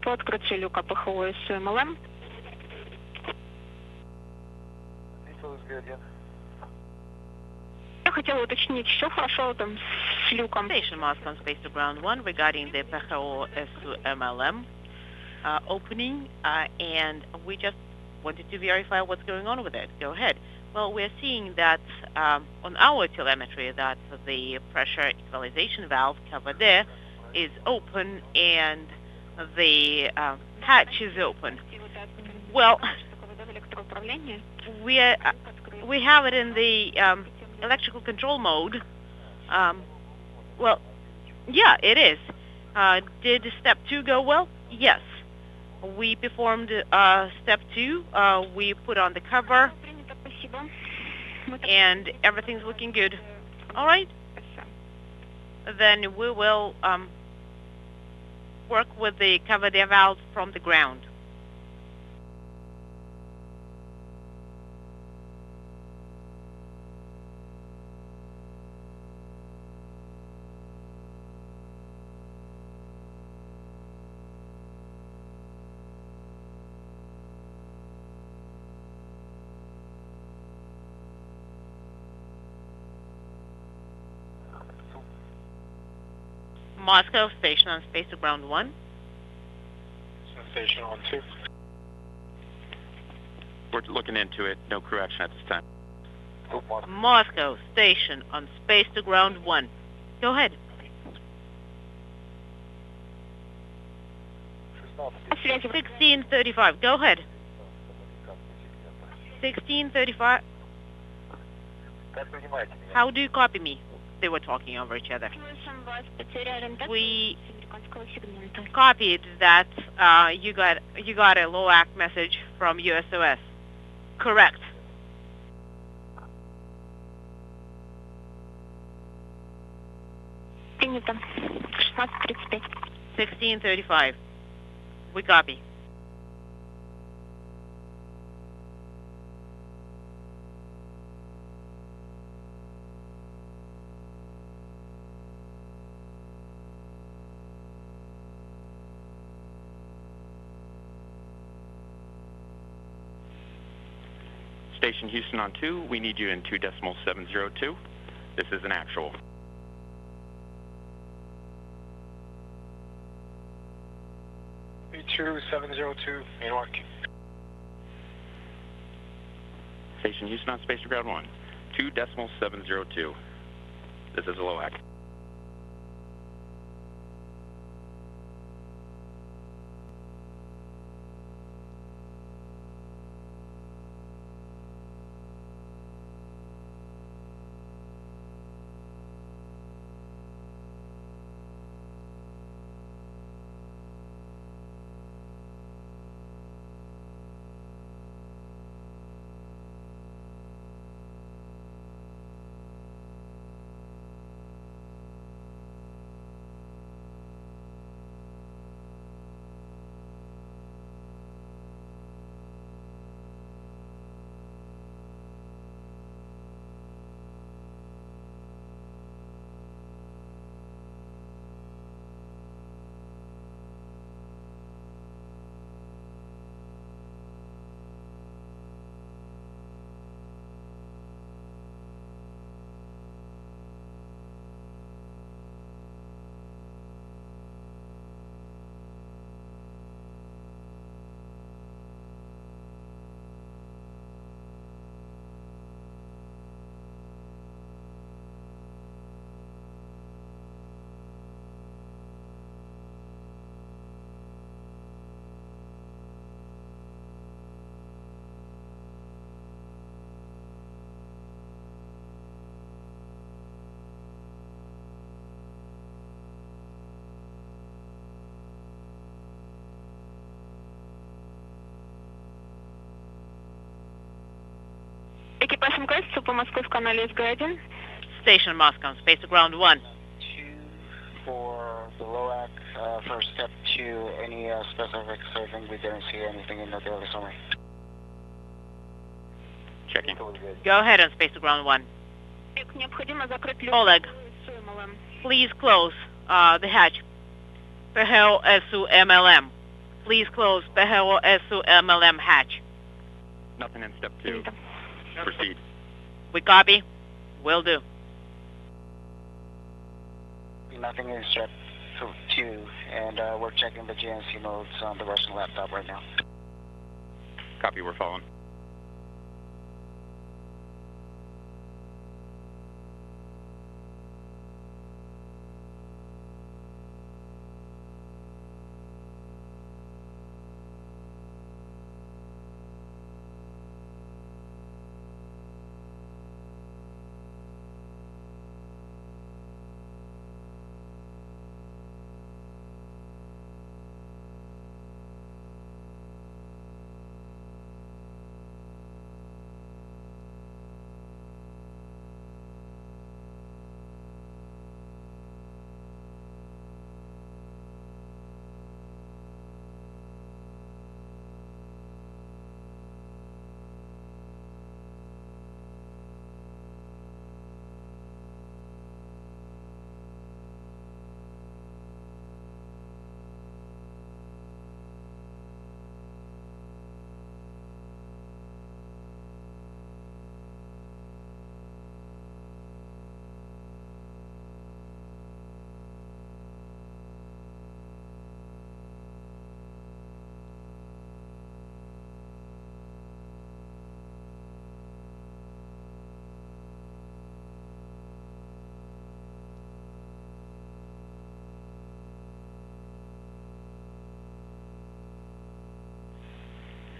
по открытию люка ПХО с МЛМ. Я хотела уточнить, все хорошо там с люком. Station Moscow on space to ground 1 regarding the PHO S2MLM opening, and we just wanted to verify what's going on with it. Go ahead. Well, we're seeing that on our telemetry that the pressure equalization valve cover there is open and the hatch is open. Well, we have it in the electrical control mode. Well, yeah, it is. Did step 2 go well? Yes. We performed step 2. We put on the cover, and everything's looking good. All right. Then we will work with the cover the valve from the ground. Moscow station on space to ground 1. Station on 2. We're looking into it. No crew action at this time. Moscow station on space to ground 1. Go ahead. 1635. Go ahead. 1635. How do you copy me? They were talking over each other. We copied that you got a low act message from USOS. Correct. Принято. 16:35. 1635. We copy. Station Houston on 2, we need you in 2.702. This is an actual. B2702, New York. Station Houston on space to ground 1, 2.702. This is a low act. Экипаж МКС по Москве в канале СГ-1. Station Moscow, space to ground 1. 2 for the LOAC, for step 2, any specific surfing, we didn't see anything in the daily summary. Checking. Go ahead on space to ground 1. Необходимо закрыть люк. Oleg, please close the hatch. PHO S2MLM. Please close PGO SUMLM hatch. Nothing in step 2. Proceed. We copy. Will do. Nothing in step 2, and we're checking the GNC modes on the Russian laptop right now. Copy, we're following.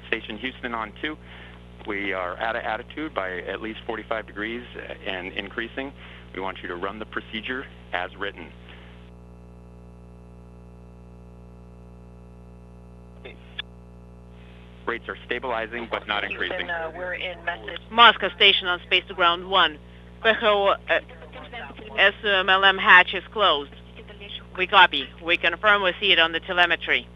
Station Houston on 2. We are out of attitude by at least 45 degrees and increasing. We want you to run the procedure as written. Rates are stabilizing but not increasing. We're in message. Moscow Station on space to ground 1. PGO SUMLM hatch is closed. We copy. We confirm we see it on the telemetry.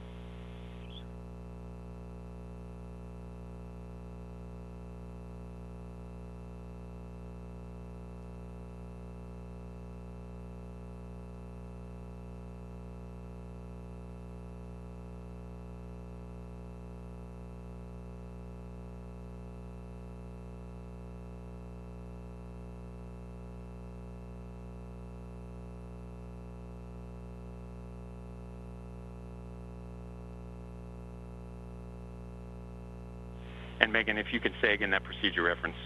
And Megan, if you could say again that procedure reference.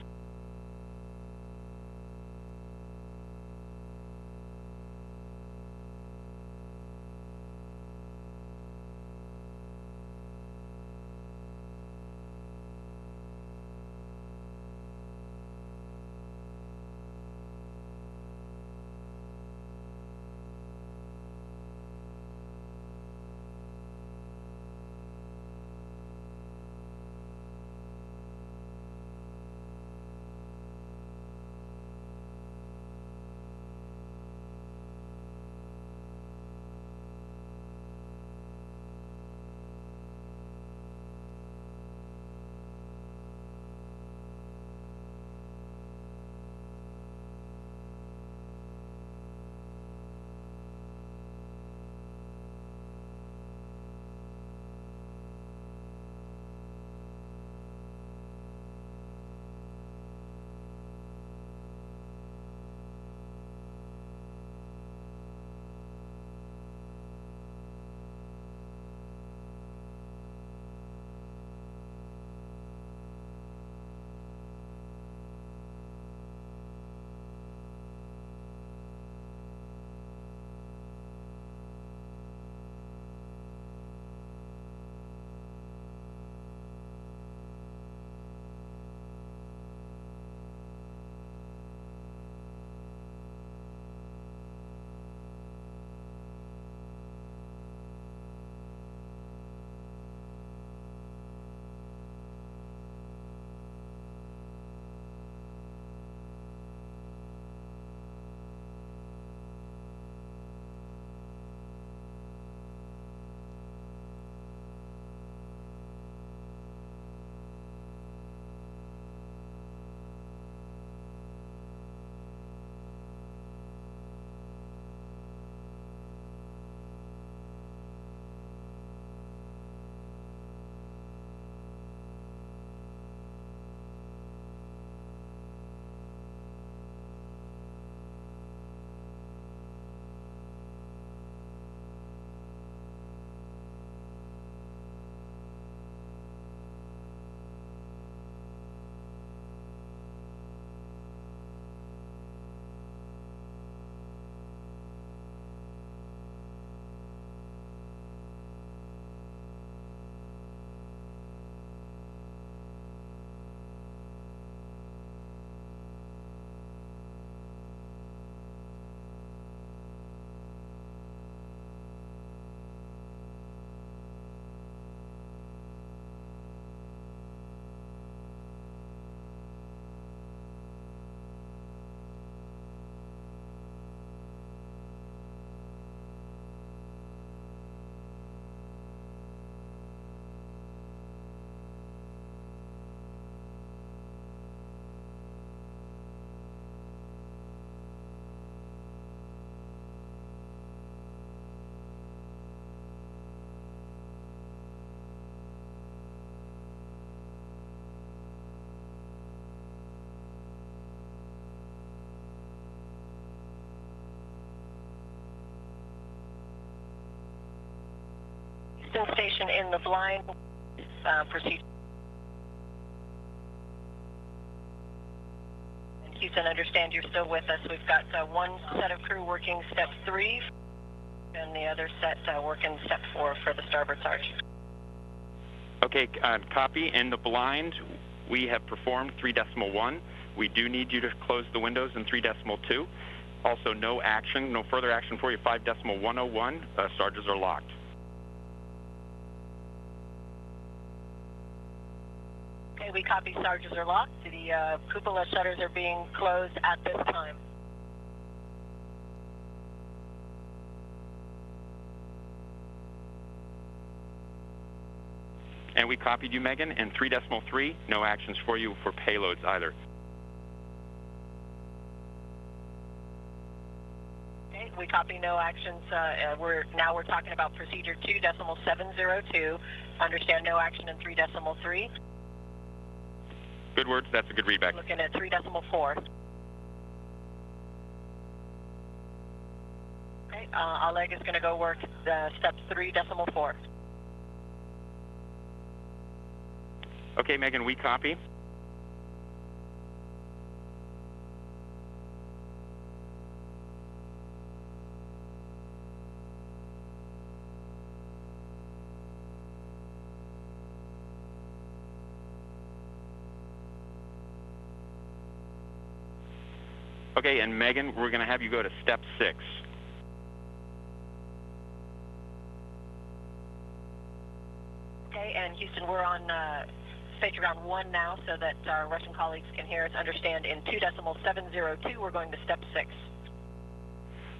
Houston station in the blind procedure. And Houston, understand you're still with us. We've got one set of crew working step 3, and the other set working step 4 for the starboard sarge. Okay, copy. In the blind, we have performed 3.1. We do need you to close the windows in 3.2. Also, no action, no further action for you. 5.101. Sarges are locked. Okay, we copy. Sarges are locked. The cupola shutters are being closed at this time. And we copied you, Megan, in 3.3. No actions for you for payloads either. Okay, we copy. No actions. We're talking about procedure 2.702. Understand no action in 3.3. Good words. That's a good readback. Looking at 3.4. Okay, Oleg is going to go work step 3.4. Okay, Megan, we copy. Okay, and Megan, we're going to have you go to step 6. Okay, and Houston, we're on stage ground 1 now, so that our Russian colleagues can hear us. Understand in 2.702, we're going to step 6.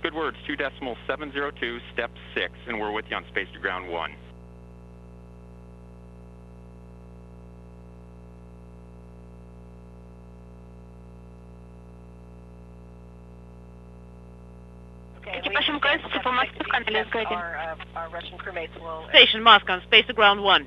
Good words. 2.702, step 6, and we're with you on space to ground 1. Okay, Экипаж МКС по Москве в канале С1. our Russian crewmates will... Station Moscow, space to ground 1.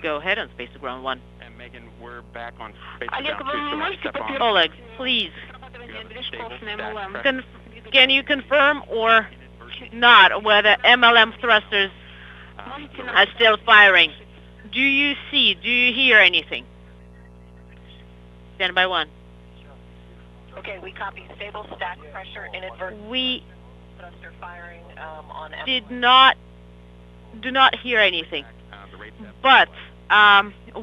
Go ahead on space to ground 1. And Megan, we're back on space to Олег, ground вы 2, не so we'll можете step on. подтвердить Oleg, please, прохватывание движков на МЛМ? can you confirm or not whether MLM thrusters Можете are нам... still firing? Do you hear anything? Stand by 1. Okay, we copy. Stable stack pressure, inadvertent We thruster firing on... do not hear anything. The rate's at But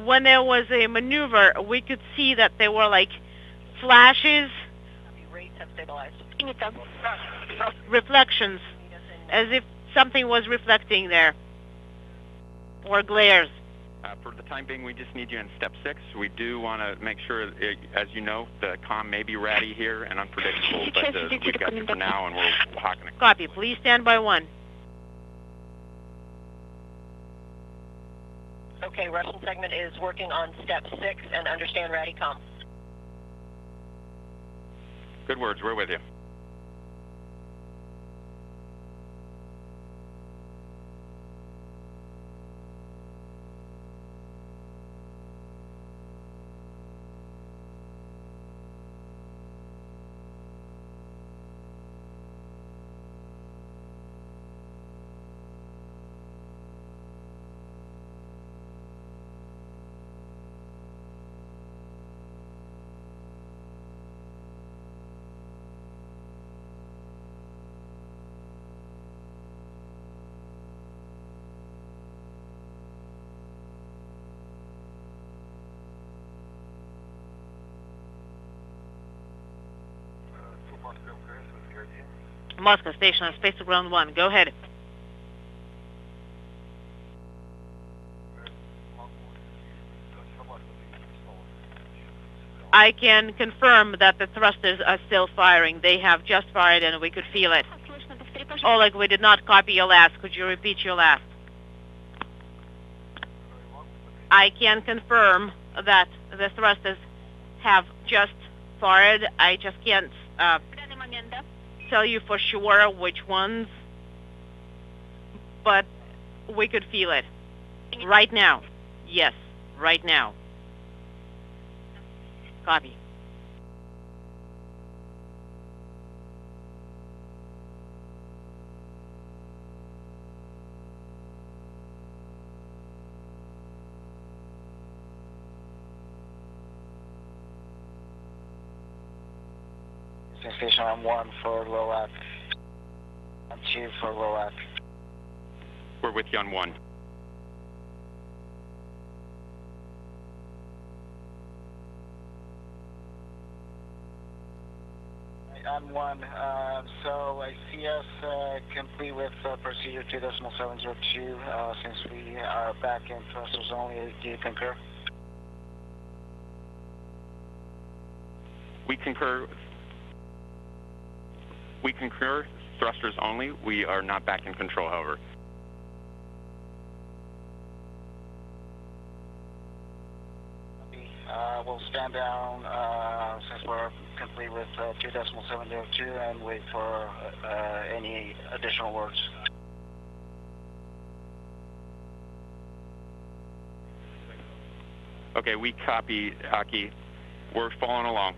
when there was a maneuver, we could see that there were like flashes, Rates have stabilized. Принято. reflections, as if something was reflecting there, or glares. For the time being, we just need you in step 6. We do want to make sure, as you know, the comm may be ratty here and unpredictable, but we've got you for now, and we're hawking it. Copy. Please stand by 1. Okay, Russian segment is working on step 6 and understand Radicom. Good words. We're with you. Moscow station on space to ground 1. Go ahead. I can confirm that the thrusters are still firing. They have just fired and we could feel it. Слышно, повтори, пожалуйста. Oleg, we did not copy your last. Could you repeat your last? I can confirm that the thrusters have just fired. I just can't В данный момент, да? tell you for sure which ones, but we could feel it. Right now. Yes, right now. Copy. station on 1 for LOAC, on 2 for LOAC. We're with you on 1. On 1, so I see us complete with procedure 2.702 since we are back in thrusters only. Do you concur? We concur. We concur. Thrusters only. We are not back in control, however. We'll stand down since we're complete with 2.702 and wait for any additional words. Okay, we copy, Aki. We're following along.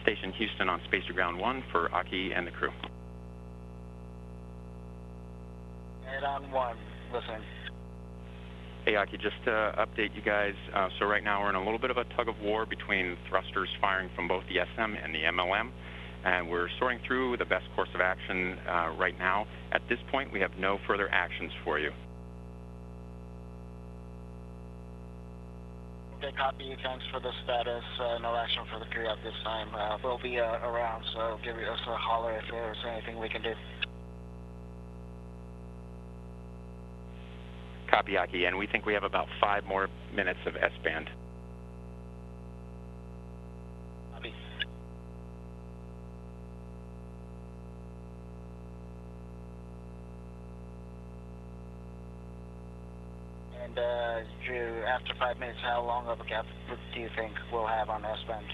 Station Houston on Spacer Ground 1 for Aki and the crew. Head on 1, listening. Hey, Aki, just to update you guys, so right now we're in a little bit of a tug of war between thrusters firing from both the SM and the MLM, and we're sorting through the best course of action right now. At this point, we have no further actions for you. Okay, copy. Thanks for the status. No action for the crew at this time. We'll be around, so give us a holler if there's anything we can do. Copy, Aki, and we think we have about 5 more minutes of S-band. Copy. And Drew, after 5 minutes, how long of a gap do you think we'll have on S-band?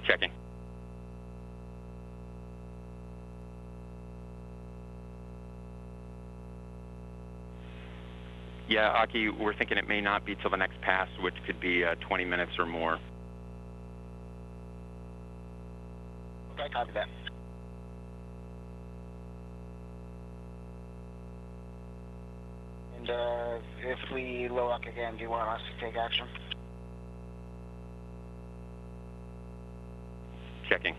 Checking. Yeah, Aki, we're thinking it may not be till the next pass, which could be 20 minutes or more. Okay, copy that. And if we low lock again, do you want us to take action? Checking.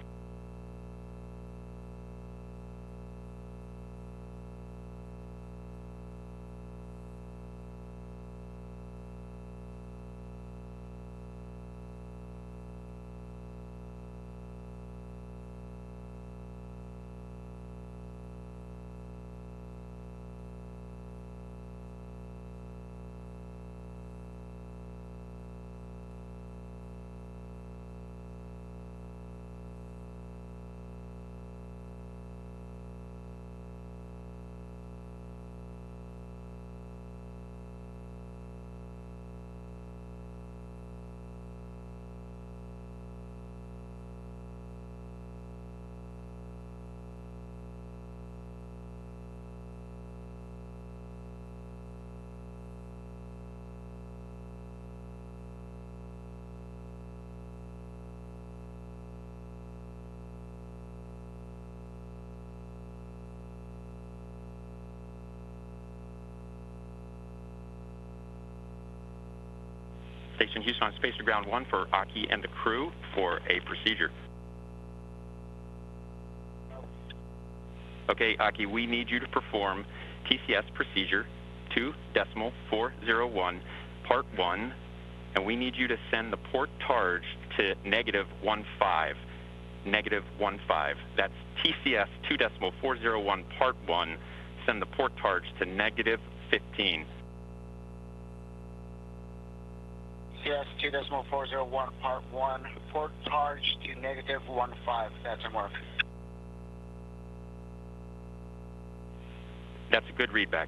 Station Houston on Spacer Ground 1 for Aki and the crew for a procedure. Okay, Aki, we need you to perform TCS procedure 2.401, part 1, and we need you to send the port charge to -15. -15. That's TCS 2.401, part 1. Send the port charge to -15. Yes, 2.401, part 1, port charge to -15. That's a mark. That's a good readback.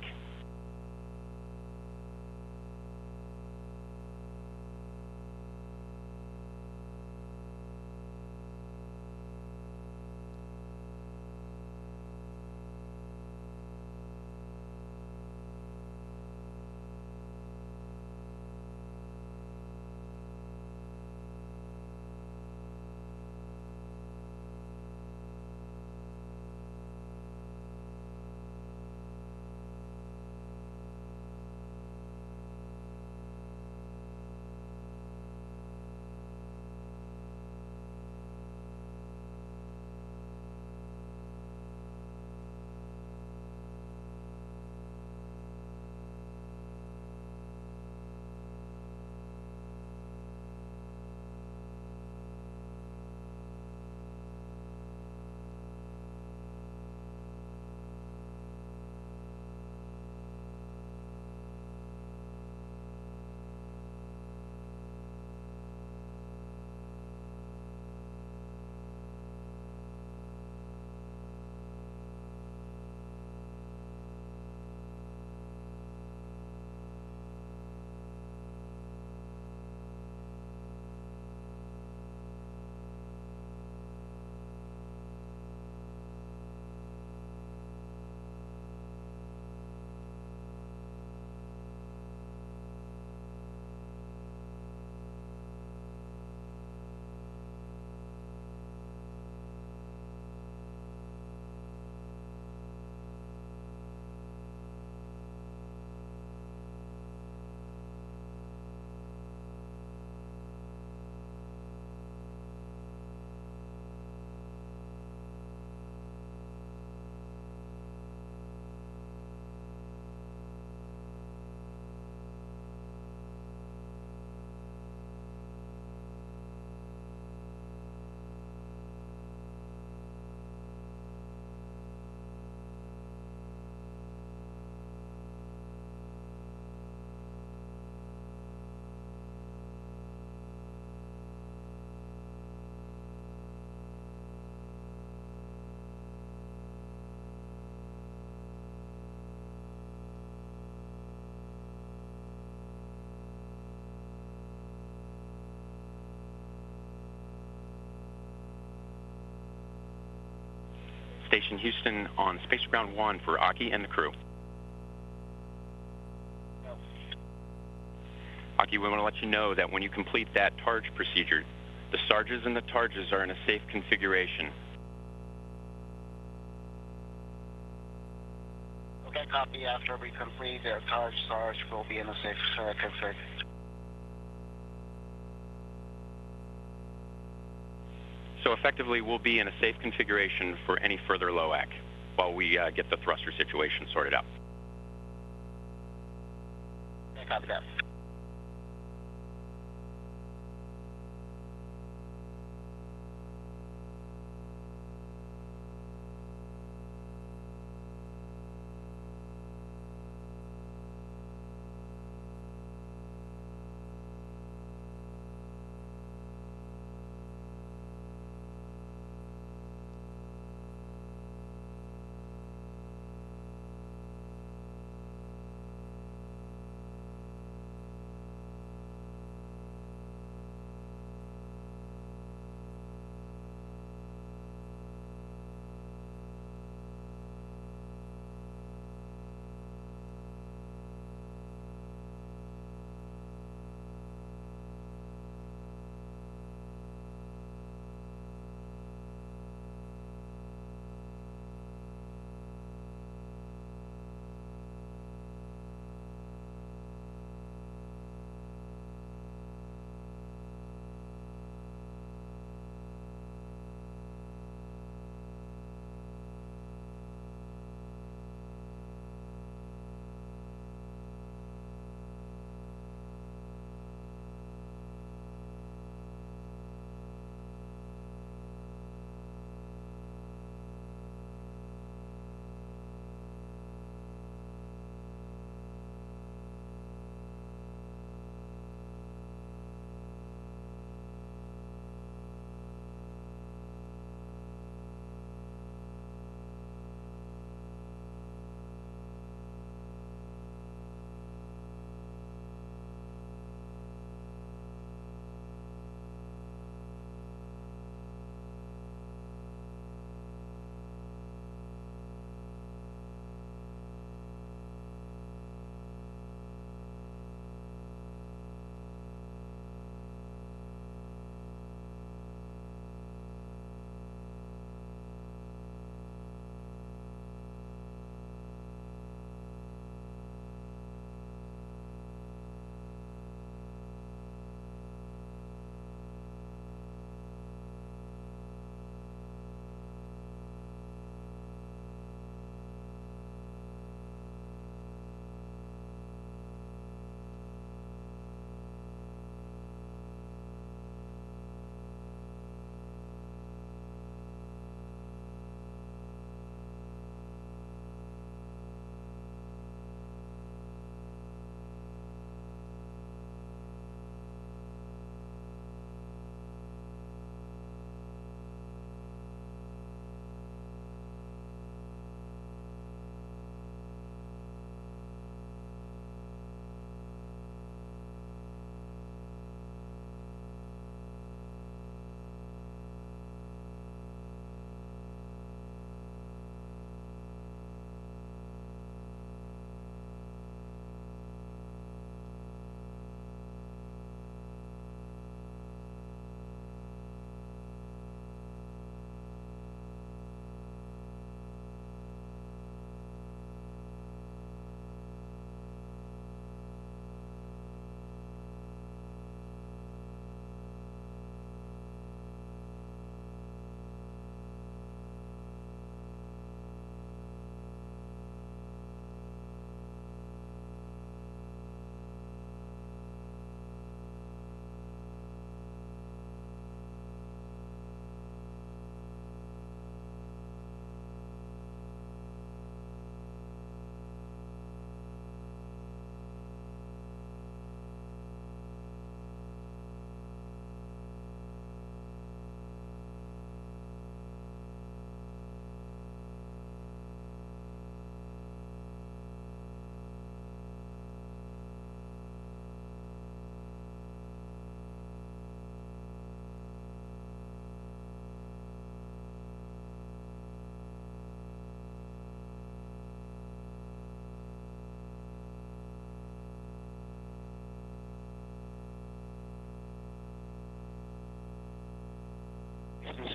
Station Houston on Space Ground 1 for Aki and the crew. Aki, we want to let you know that when you complete that targe procedure, the sarges and the targes are in a safe configuration. Okay, copy. After we complete the sarge will be in a safe config. So effectively, we'll be in a safe configuration for any further LOAC while we get the thruster situation sorted out. Okay, copy that.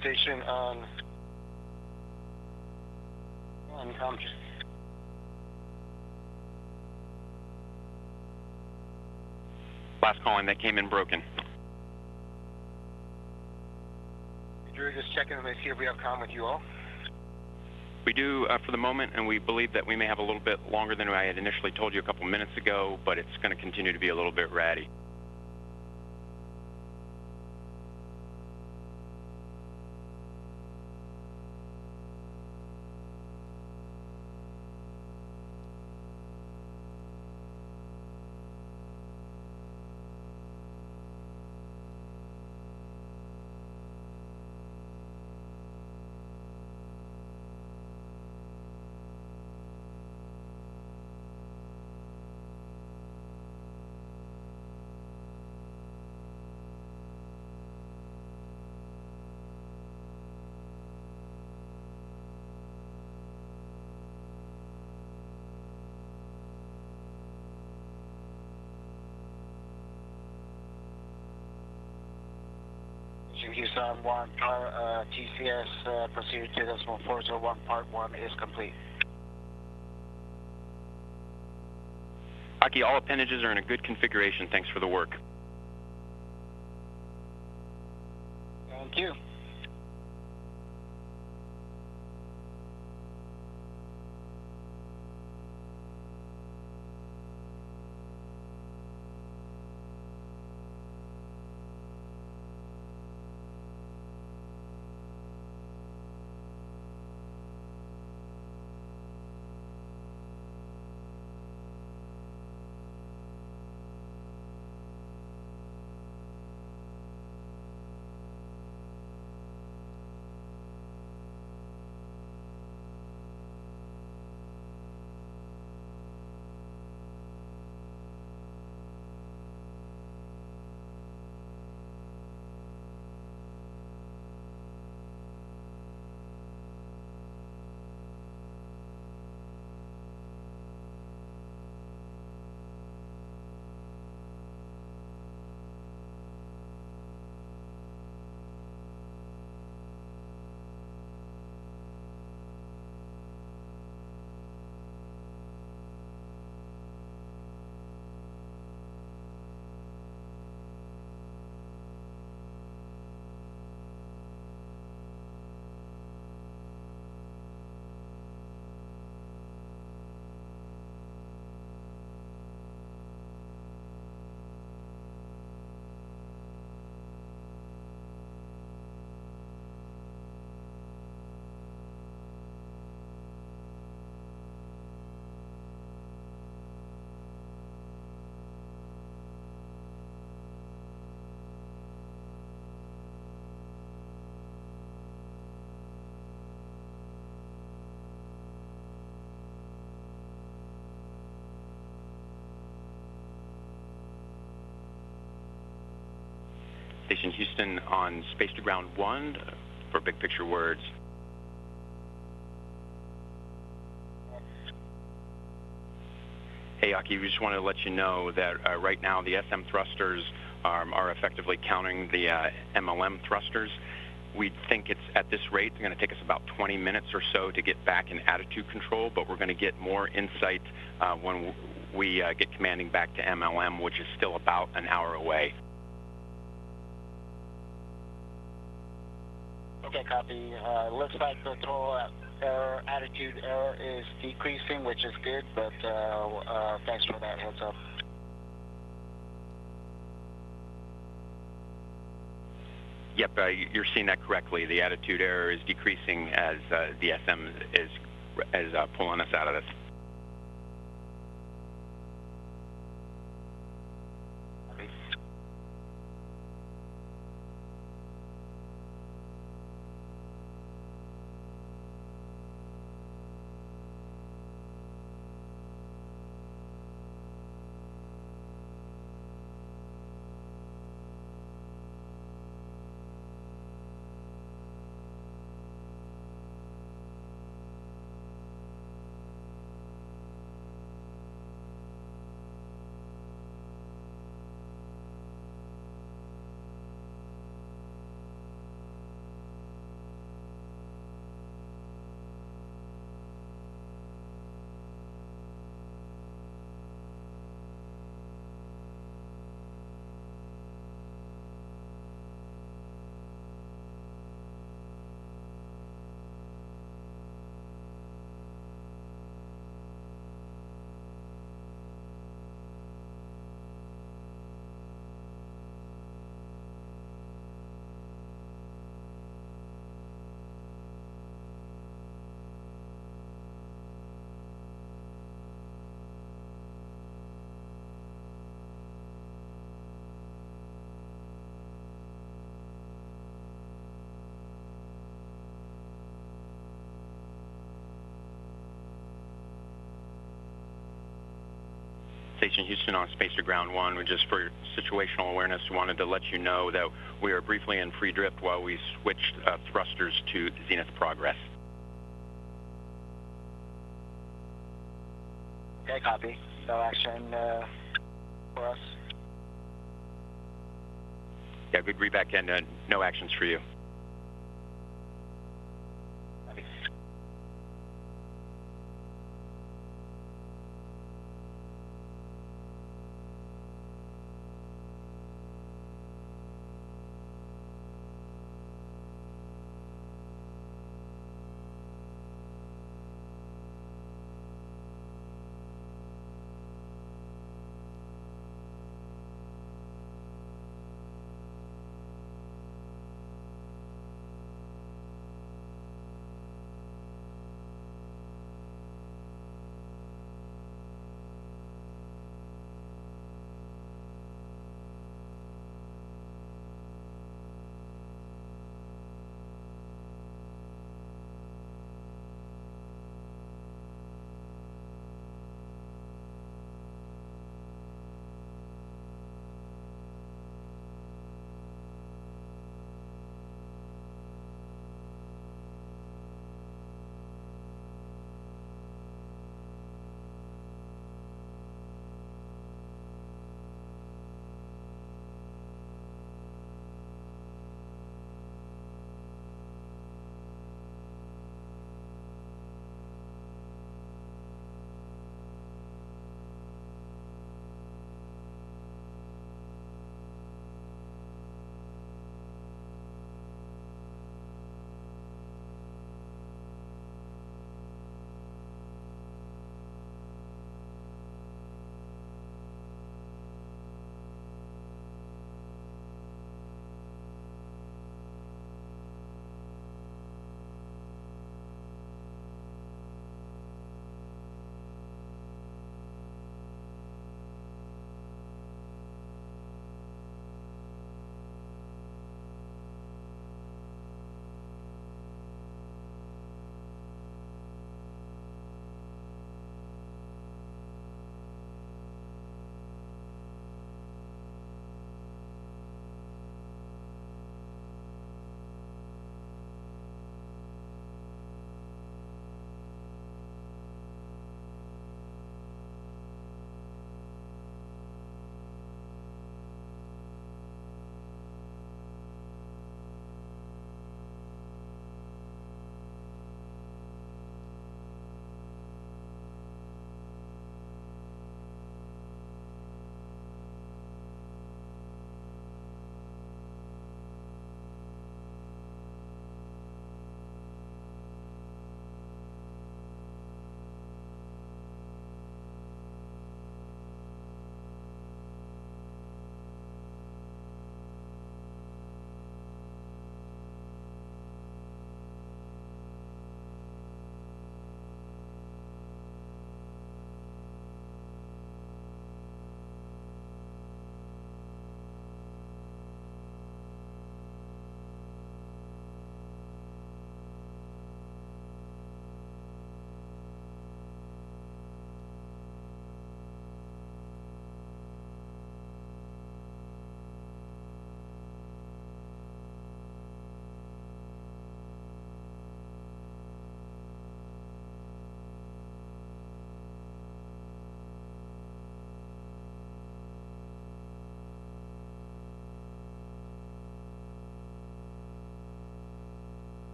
station on just Last calling that came in broken. Drew, just checking to see if we have comm with you all. We do for the moment, and we believe that we may have a little bit longer than I had initially told you a couple minutes ago, but it's going to continue to be a little bit ratty. Houston 1, TCS procedure 2.401 part 1 is complete. Aki, all appendages are in a good configuration. Thanks for the work. Thank you. Station Houston on space to ground 1 for big picture words. Hey, Aki, we just wanted to let you know that right now the SM thrusters are effectively counting the MLM thrusters. We think it's at this rate, it's going to take us about 20 minutes or so to get back in attitude control, but we're going to get more insight when we get commanding back to MLM, which is still about an hour away. Okay, copy. Looks like the total error, attitude error is decreasing, which is good, but thanks for that heads up. Yep, you're seeing that correctly. The attitude error is decreasing as the SM is pulling us out of this. Station Houston on space to ground 1. We just, for situational awareness, wanted to let you know that we are briefly in free drift while we switched thrusters to zenith progress. Okay, copy. No action for us. Yeah, good read back and no actions for you. Copy.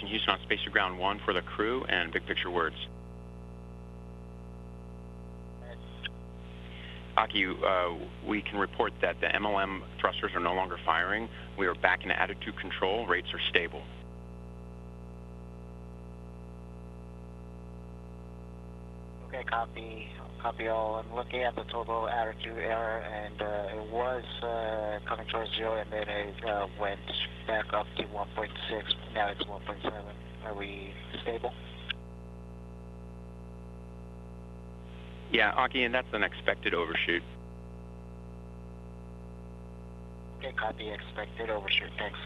Mission Houston on Space to Ground 1 for the crew and big picture words. Aki, we can report that the MLM thrusters are no longer firing. We are back in attitude control. Rates are stable. Okay, copy all. I'm looking at the total attitude error, and it was coming towards 0, and then it went back up to 1.6. Now it's 1.7. Are we stable? Yeah, Aki, and that's an expected overshoot. Okay, copy. Expected overshoot. Thanks.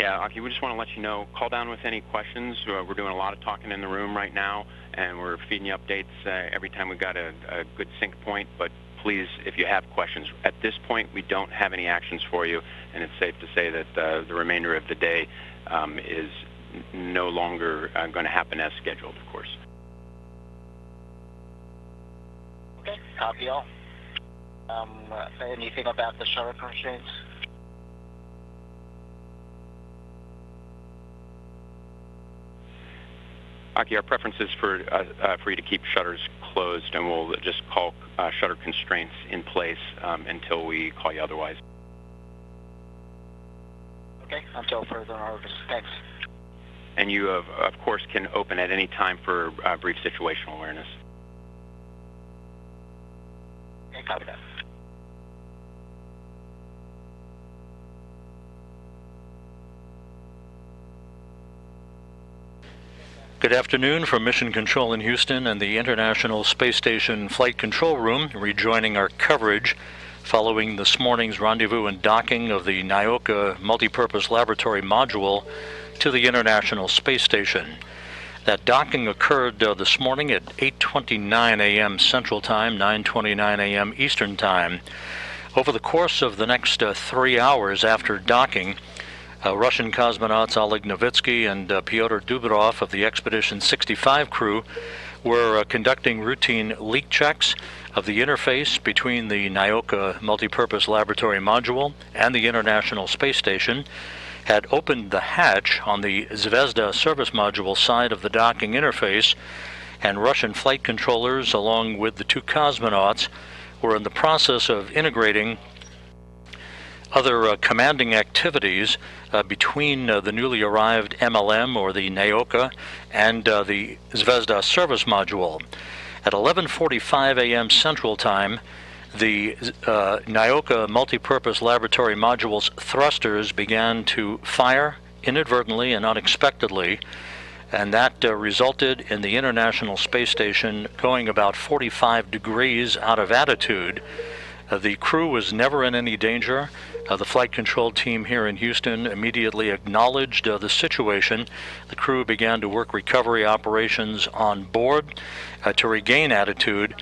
Yeah, Aki, we just want to let you know, call down with any questions. We're doing a lot of talking in the room right now, and we're feeding you updates every time we've got a good sync point, but please, if you have questions. At this point, we don't have any actions for you, and it's safe to say that the remainder of the day is no longer going to happen as scheduled, of course. Okay, copy all. Anything about the shutter constraints? Aki, our preference is for you to keep shutters closed, and we'll just call shutter constraints in place until we call you otherwise. Okay, until further orders. Thanks. And you, of course, can open at any time for brief situational awareness. Okay, copy that. Good afternoon from Mission Control in Houston and the International Space Station Flight Control Room, rejoining our coverage following this morning's rendezvous and docking of the NIOCA Multipurpose Laboratory Module to the International Space Station. That docking occurred this morning at 8:29 a.m. Central Time, 9:29 a.m. Eastern Time. Over the course of the next 3 hours after docking, Russian cosmonauts Oleg Novitsky and Pyotr Dubrov of the Expedition 65 crew were conducting routine leak checks of the interface between the NIOCA Multipurpose Laboratory Module and the International Space Station, had opened the hatch on the Zvezda service module side of the docking interface, and Russian flight controllers, along with the 2 cosmonauts, were in the process of integrating other commanding activities between the newly arrived MLM, or the NIOCA, and the Zvezda service module. At 11:45 a.m. Central Time, the NIOCA Multipurpose Laboratory Module's thrusters began to fire inadvertently and unexpectedly, and that resulted in the International Space Station going about 45 degrees out of attitude. The crew was never in any danger. The flight control team here in Houston immediately acknowledged the situation. The crew began to work recovery operations on board to regain attitude.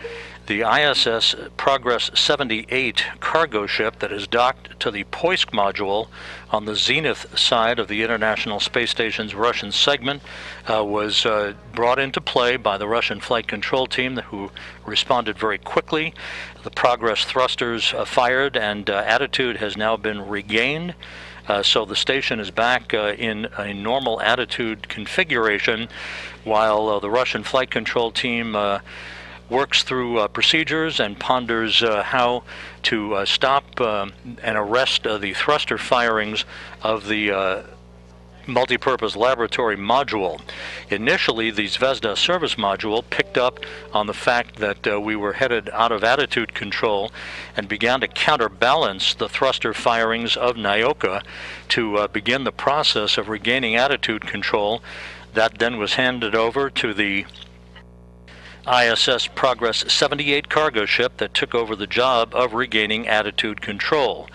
The ISS Progress 78 cargo ship that is docked to the Poisk module on the zenith side of the International Space Station's Russian segment was brought into play by the Russian flight control team, who responded very quickly. The Progress thrusters fired, and attitude has now been regained. So the station is back in a normal attitude configuration, while the Russian flight control team works through procedures and ponders how to stop and arrest the thruster firings of the multipurpose laboratory module. Initially, the Zvezda service module picked up on the fact that we were headed out of attitude control and began to counterbalance the thruster firings of NIOCA to begin the process of regaining attitude control. That then was handed over to the ISS Progress 78 cargo ship that took over the job of regaining attitude control.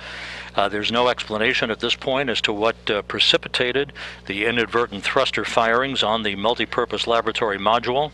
There's no explanation at this point as to what precipitated the inadvertent thruster firings on the multipurpose laboratory module,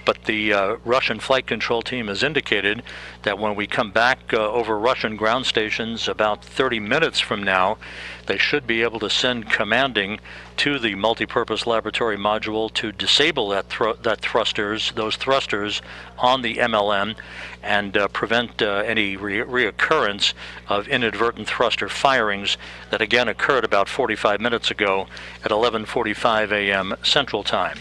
but the Russian flight control team has indicated that when we come back over Russian ground stations about 30 minutes from now, they should be able to send commanding to the multipurpose laboratory module to disable those thrusters on the MLM and prevent any reoccurrence of inadvertent thruster firings that again occurred about 45 minutes ago at 11:45 a.m. Central Time.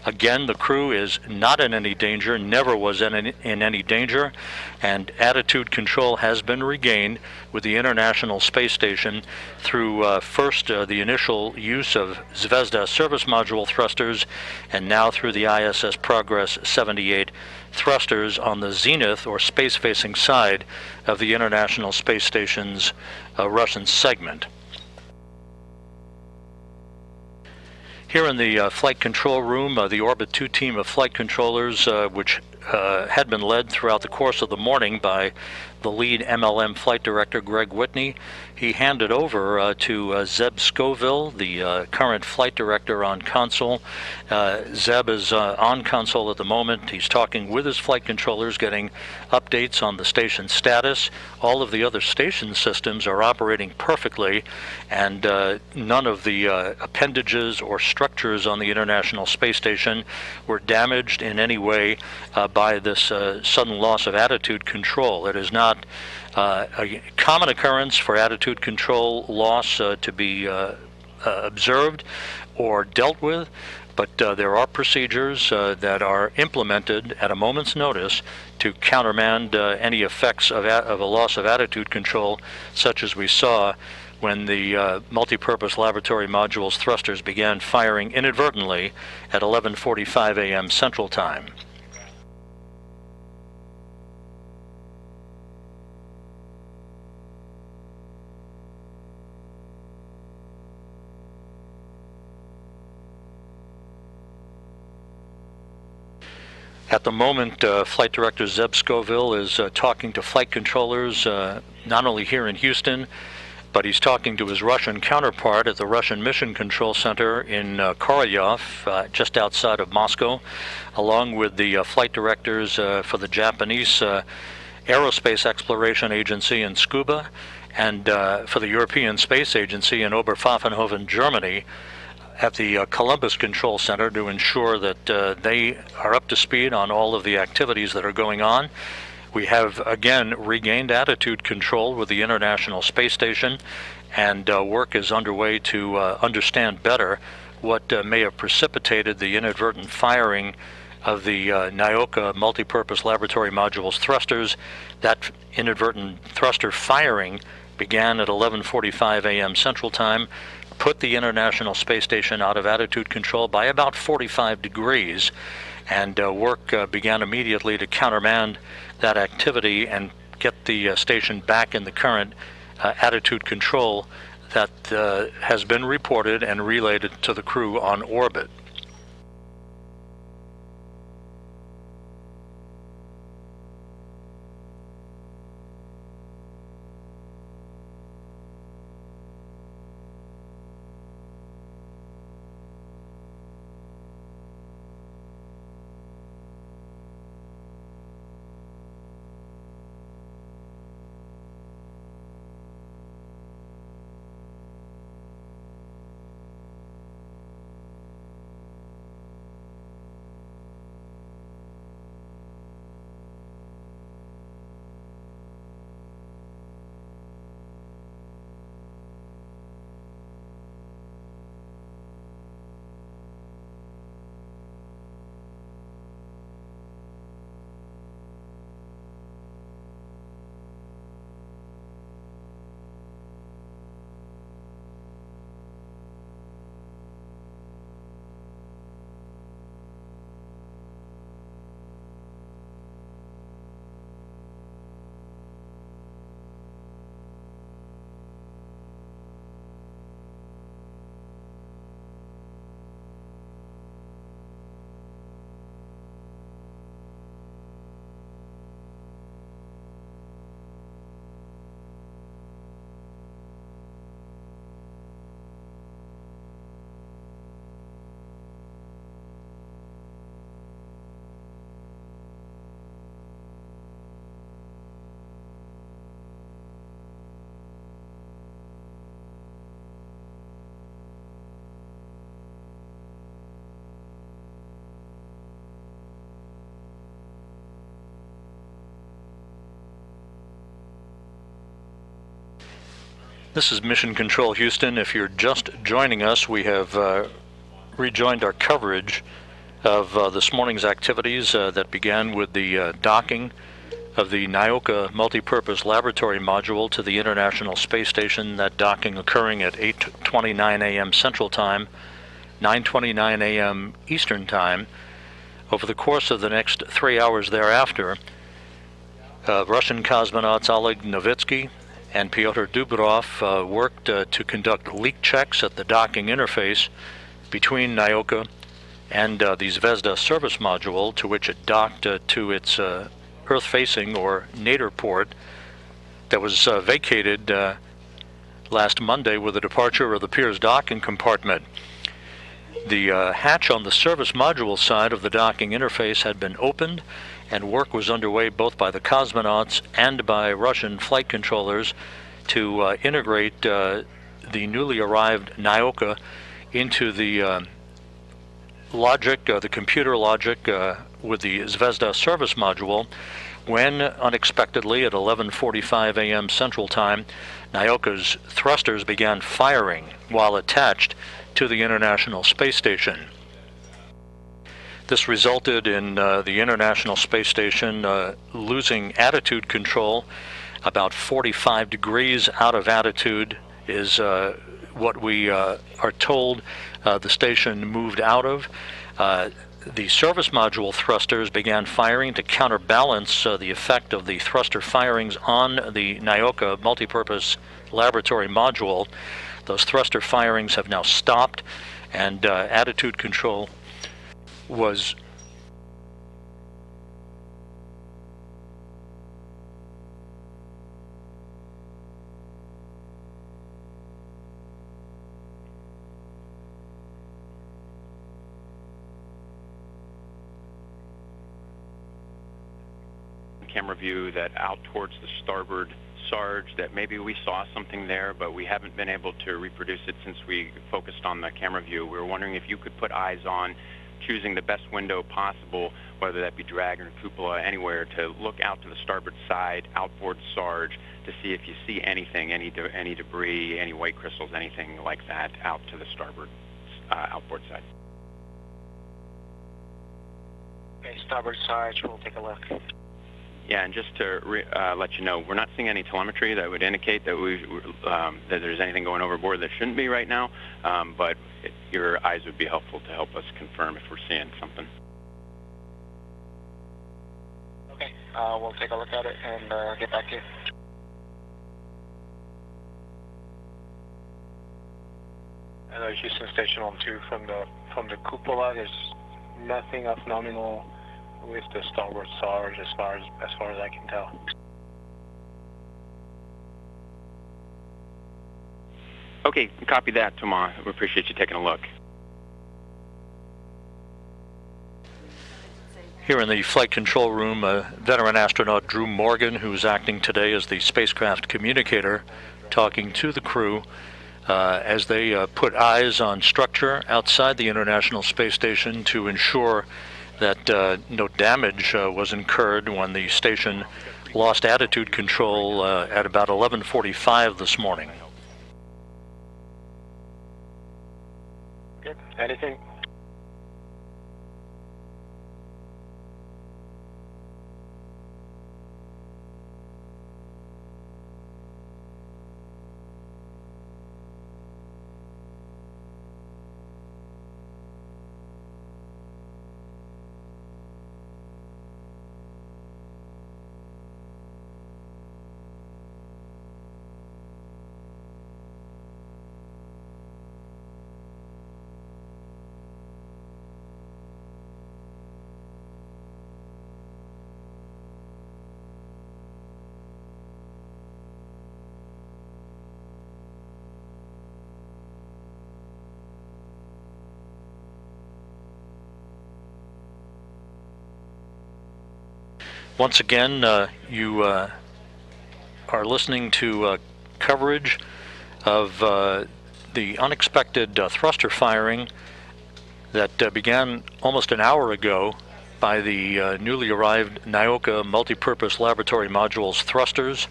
Again, the crew is not in any danger, never was in any danger, and attitude control has been regained with the International Space Station through first the initial use of Zvezda service module thrusters, and now through the ISS Progress 78 thrusters on the zenith or space-facing side of the International Space Station's Russian segment. Here in the flight control room, the Orbit 2 team of flight controllers, which had been led throughout the course of the morning by the lead MLM flight director, Greg Whitney, he handed over to Zeb Scoville, the current flight director on console. Zeb is on console at the moment. He's talking with his flight controllers, getting updates on the station status. All of the other station systems are operating perfectly, and none of the appendages or structures on the International Space Station were damaged in any way by this sudden loss of attitude control. It is not a common occurrence for attitude control loss to be observed or dealt with, but there are procedures that are implemented at a moment's notice to countermand any effects of a loss of attitude control, such as we saw when the multipurpose laboratory module's thrusters began firing inadvertently at 11:45 a.m. Central Time. At the moment, Flight Director Zeb Scoville is talking to flight controllers, not only here in Houston, but he's talking to his Russian counterpart at the Russian Mission Control Center in Korolyov, just outside of Moscow, along with the flight directors for the Japanese Aerospace Exploration Agency in Scuba, and for the European Space Agency in Oberpfaffenhofen, Germany, at the Columbus Control Center to ensure that they are up to speed on all of the activities that are going on. We have again regained attitude control with the International Space Station, and work is underway to understand better what may have precipitated the inadvertent firing of the Nyoka multipurpose laboratory module's thrusters. That inadvertent thruster firing began at 11:45 a.m. Central Time, put the International Space Station out of attitude control by about 45 degrees, and work began immediately to countermand that activity and get the station back in the current attitude control that has been reported and relayed to the crew on orbit. This is Mission Control Houston. If you're just joining us, we have rejoined our coverage of this morning's activities that began with the docking of the Nyoka Multipurpose Laboratory Module to the International Space Station, that docking occurring at 8:29 a.m. Central Time, 9:29 a.m. Eastern Time. Over the course of the next 3 hours thereafter, Russian cosmonauts Oleg Novitsky and Pyotr Dubrov worked to conduct leak checks at the docking interface between Nyoka and the Zvezda service module, to which it docked to its Earth-facing or nadir port that was vacated last Monday with the departure of the Pirs docking compartment. The hatch on the service module side of the docking interface had been opened, and work was underway both by the cosmonauts and by Russian flight controllers to integrate the newly arrived Nyoka into the logic, the computer logic with the Zvezda service module, when unexpectedly at 11:45 a.m. Central Time, Nyoka's thrusters began firing while attached to the International Space Station. This resulted in the International Space Station losing attitude control. About 45 degrees out of attitude is what we are told the station moved out of. The service module thrusters began firing to counterbalance the effect of the thruster firings on the Nyoka Multipurpose Laboratory Module. Those thruster firings have now stopped, and attitude control was camera view that out towards the starboard Sarge, that maybe we saw something there, but we haven't been able to reproduce it since we focused on the camera view. We were wondering if you could put eyes on choosing the best window possible, whether that be drag or cupola, anywhere, to look out to the starboard side, outboard Sarge, to see if you see anything, any debris, any white crystals, anything like that out to the starboard outboard side. Okay, starboard Sarge, we'll take a look. Yeah, and just to let you know, we're not seeing any telemetry that would indicate that that there's anything going overboard that shouldn't be right now, but your eyes would be helpful to help us confirm if we're seeing something. Okay, we'll take a look at it and get back to you. Houston Station 1-2, from the cupola, there's nothing of nominal with the starboard Sarge as far as I can tell. Okay, copy that, Tomas. We appreciate you taking a look. here in the flight control room, veteran astronaut Drew Morgan, who's acting today as the spacecraft communicator, talking to the crew as they put eyes on structure outside the International Space Station to ensure that no damage was incurred when the station lost attitude control at about 11:45 this morning. Good. Anything? Once again, you are listening to coverage of the unexpected thruster firing that began almost an hour ago by the newly arrived Nyoka Multipurpose Laboratory Module's thrusters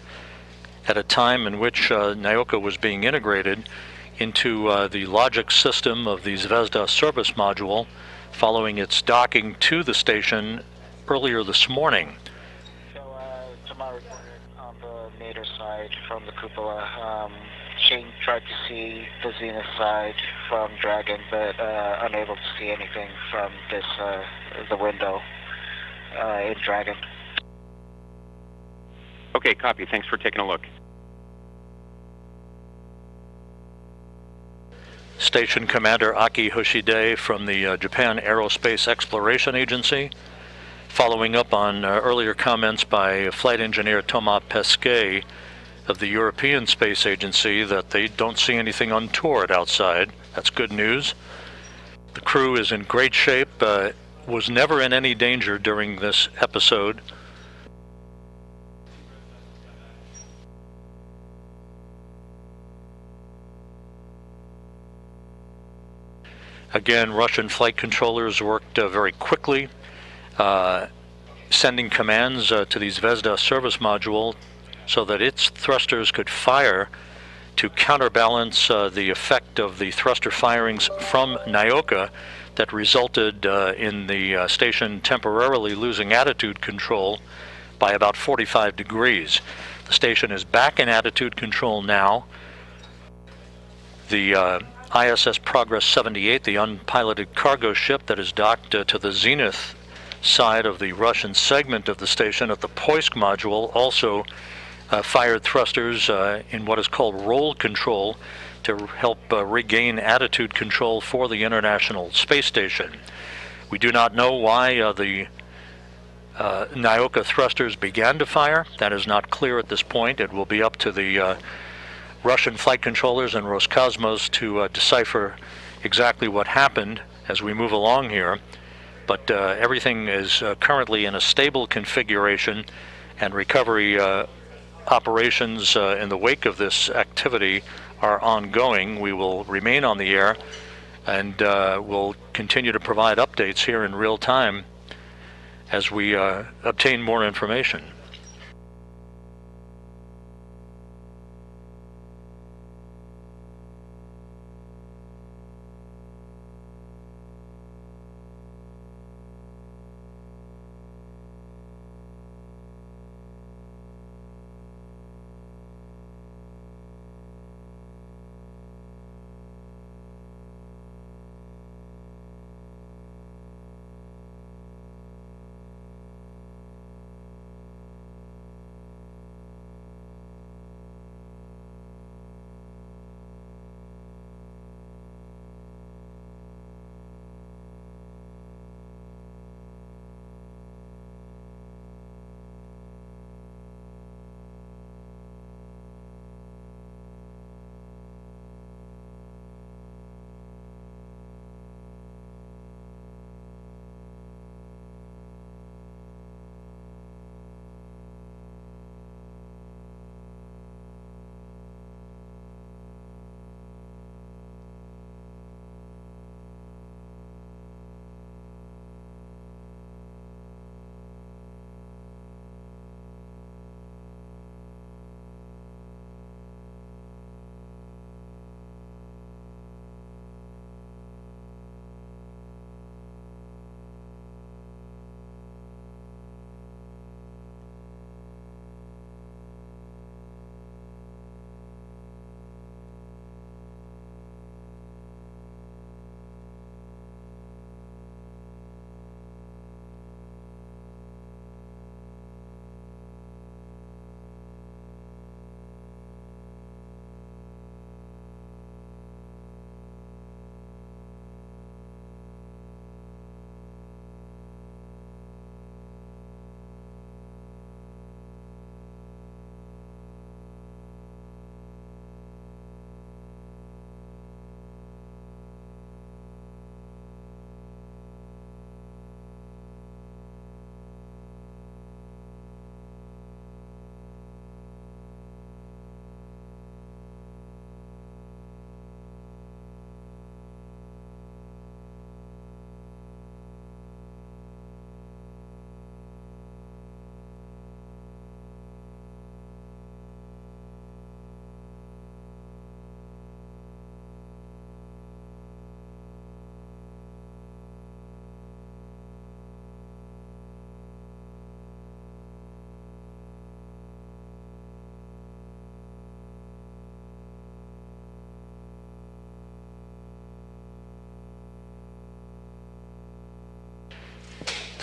at a time in which Nyoka was being integrated into the logic system of the Zvezda service module following its docking to the station earlier this morning. So, to my report on the nadir side from the cupola, Shane tried to see the zenith side from Dragon, but unable to see anything from this the window in Dragon. Okay, copy. Thanks for taking a look. Station Commander Aki Hoshide from the Japan Aerospace Exploration Agency, following up on earlier comments by Flight Engineer Thomas Pesquet of the European Space Agency that they don't see anything untoward outside. That's good news. The crew is in great shape, was never in any danger during this episode. Again, Russian flight controllers worked very quickly, sending commands to the Zvezda service module so that its thrusters could fire to counterbalance the effect of the thruster firings from Nyoka that resulted in the station temporarily losing attitude control by about 45 degrees. The station is back in attitude control now. The ISS Progress 78, the unpiloted cargo ship that is docked to the zenith side of the Russian segment of the station at the Poisk module, also fired thrusters in what is called roll control to help regain attitude control for the International Space Station. We do not know why the Nyoka thrusters began to fire. That is not clear at this point. It will be up to the Russian flight controllers and Roscosmos to decipher exactly what happened as we move along here. But everything is currently in a stable configuration, and recovery operations in the wake of this activity are ongoing. We will remain on the air and will continue to provide updates here in real time as we obtain more information.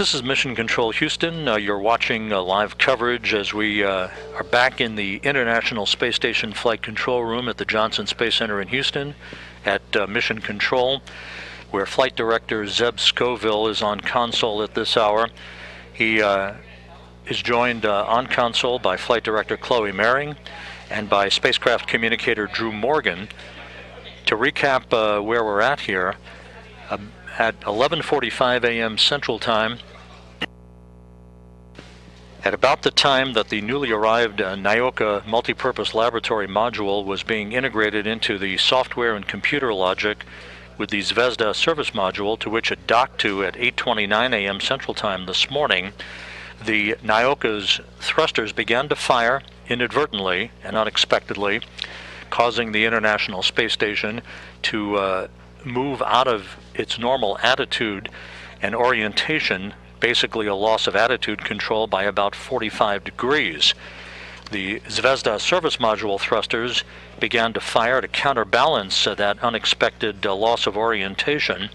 This is Mission Control Houston. You're watching live coverage as we are back in the International Space Station Flight Control Room at the Johnson Space Center in Houston at Mission Control, where Flight Director Zeb Scoville is on console at this hour. He is joined on console by Flight Director Chloe Mehring and by Spacecraft Communicator Drew Morgan. To recap where we're at here, at 11:45 a.m. Central Time, at about the time that the newly arrived Nyoka multipurpose laboratory module was being integrated into the software and computer logic with the Zvezda service module, to which it docked to at 8:29 a.m. Central Time this morning, the Nyoka's thrusters began to fire inadvertently and unexpectedly, causing the International Space Station to move out of its normal attitude and orientation, basically a loss of attitude control by about 45 degrees. The Zvezda service module thrusters began to fire to counterbalance that unexpected loss of orientation,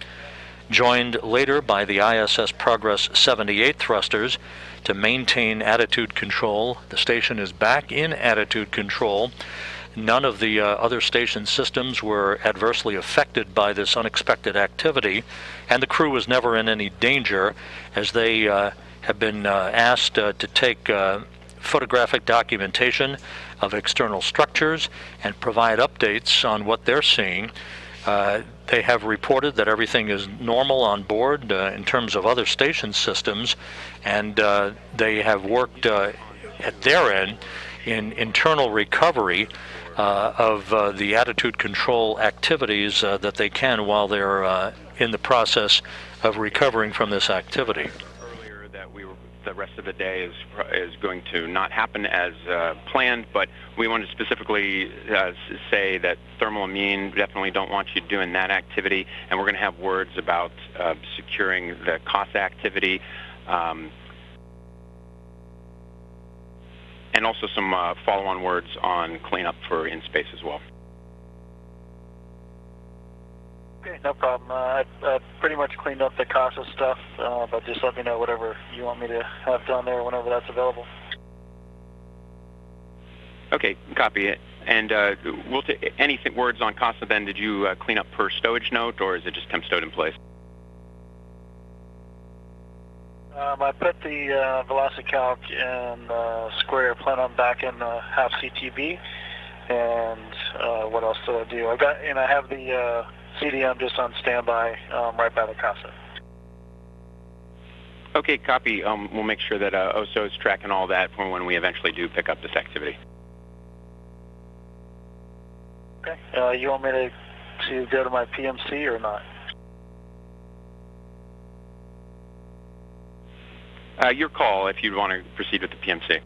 joined later by the ISS Progress 78 thrusters to maintain attitude control. The station is back in attitude control. None of the other station systems were adversely affected by this unexpected activity, and the crew was never in any danger, as they have been asked to take photographic documentation of external structures and provide updates on what they're seeing. They have reported that everything is normal on board in terms of other station systems, and they have worked at their end in internal recovery of the attitude control activities that they can while they're in the process of recovering from this activity. Earlier that the rest of the day is going to not happen as planned, but we wanted to specifically say that thermal amine definitely don't want you doing that activity, and we're going to have words about securing the CASA activity. And also some follow-on words on cleanup for in space as well. Okay, no problem. I've pretty much cleaned up the CASA stuff, but just let me know whatever you want me to have done there whenever that's available. Okay, copy it. And we'll take any words on CASA then. Did you clean up per stowage note, or is it just temp stowed in place? I put the VelociCalc in square, plan on back in half CTB, and what else do I do? I have the CDM just on standby right by the CASA. Okay, copy. We'll make sure that OSO is tracking all that for when we eventually do pick up this activity. Okay. You want me to go to my PMC or not? Your call if you'd want to proceed with the PMC.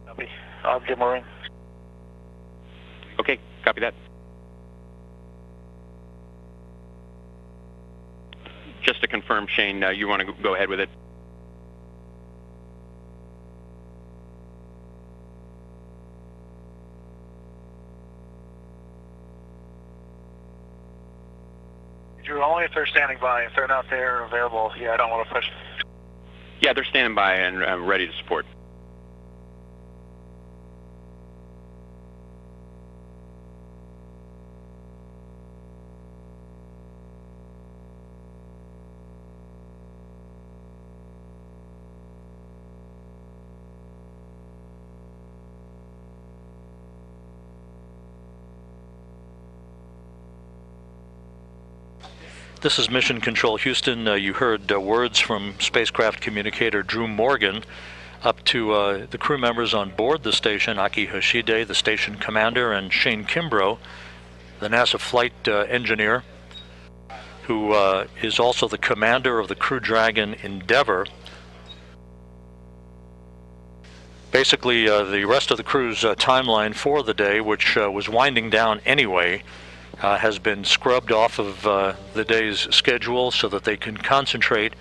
Copy. I'll give him a ring. Okay, copy that. Just to confirm, Shane, you want to go ahead with it? Drew, only if they're standing by. If they're not there or available, I don't want to push. Yeah, they're standing by and ready to support. This is Mission Control Houston. You heard words from spacecraft communicator Drew Morgan up to the crew members on board the station, Aki Hoshide, the station commander, and Shane Kimbrough, the NASA flight engineer, who is also the commander of the Crew Dragon Endeavour. Basically, the rest of the crew's timeline for the day, which was winding down anyway, has been scrubbed off of the day's schedule so that they can concentrate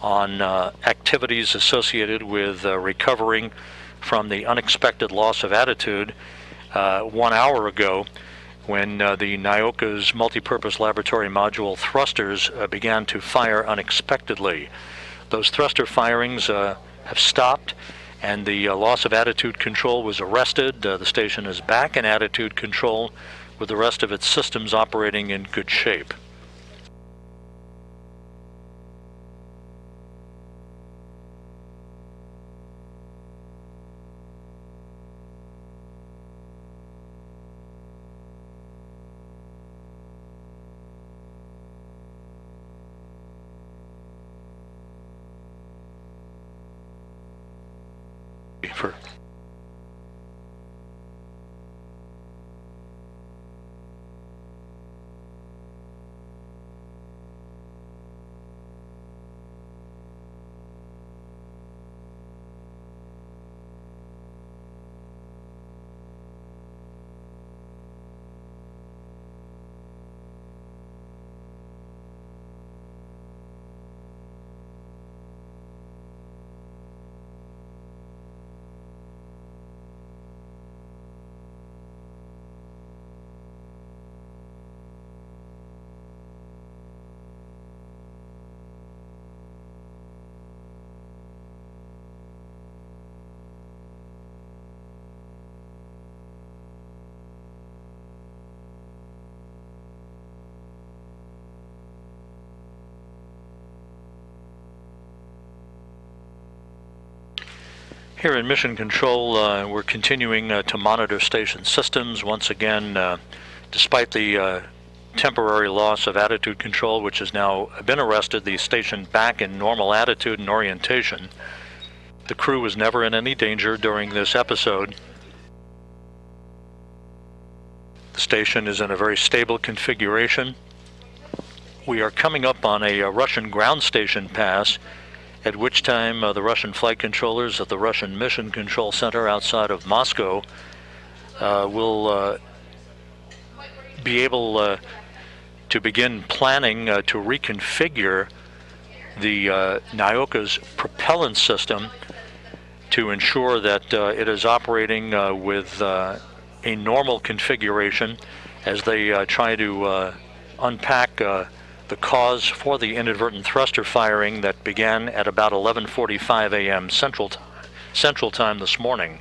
on activities associated with recovering from the unexpected loss of attitude 1 hour ago, when the Nyoka's multipurpose laboratory module thrusters began to fire unexpectedly. Those thruster firings have stopped, and the loss of attitude control was arrested. The station is back in attitude control with the rest of its systems operating in good shape. For Here in Mission Control, we're continuing to monitor station systems. Once again, despite the temporary loss of attitude control, which has now been arrested, the station back in normal attitude and orientation. The crew was never in any danger during this episode. The station is in a very stable configuration. We are coming up on a Russian ground station pass, at which time the Russian flight controllers at the Russian Mission Control Center outside of Moscow will be able to begin planning to reconfigure the Nyoka's propellant system to ensure that it is operating with a normal configuration as they try to unpack the cause for the inadvertent thruster firing that began at about 11:45 a.m. Central Time this morning.